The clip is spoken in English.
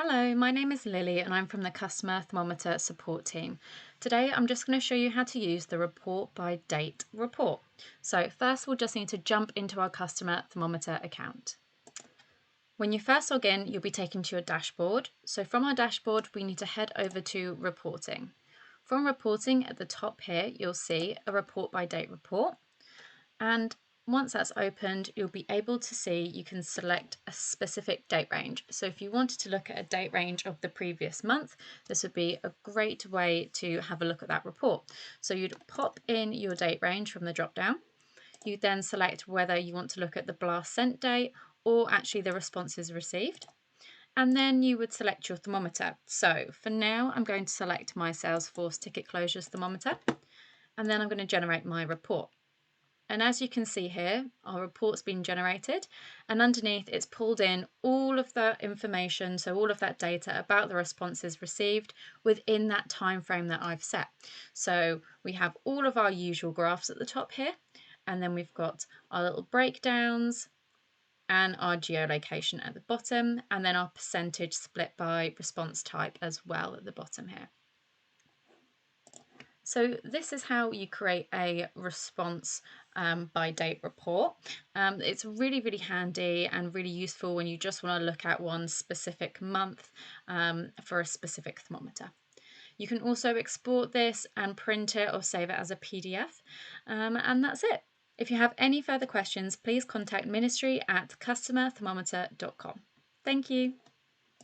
Hello, my name is Lily and I'm from the Customer Thermometer support team. Today I'm just going to show you how to use the report by date report. So first we'll just need to jump into our Customer Thermometer account. When you first log in, you'll be taken to your dashboard. So from our dashboard, we need to head over to reporting. From reporting at the top here, you'll see a report by date report. And once that's opened, you'll be able to see you can select a specific date range. So if you wanted to look at a date range of the previous month, this would be a great way to have a look at that report. So you'd pop in your date range from the drop down. You then select whether you want to look at the blast sent date or actually the responses received. And then you would select your thermometer. So for now, I'm going to select my Salesforce ticket closures thermometer, and then I'm going to generate my report. And as you can see here, our report's been generated, and underneath it's pulled in all of the information, so all of that data about the responses received within that time frame that I've set. So we have all of our usual graphs at the top here, and then we've got our little breakdowns and our geolocation at the bottom, and then our percentage split by response type as well at the bottom here. So this is how you create a response by date report. It's really, really handy and really useful when you just want to look at one specific month for a specific thermometer. You can also export this and print it or save it as a PDF, and that's it. If you have any further questions, please contact ministry@customerthermometer.com. Thank you.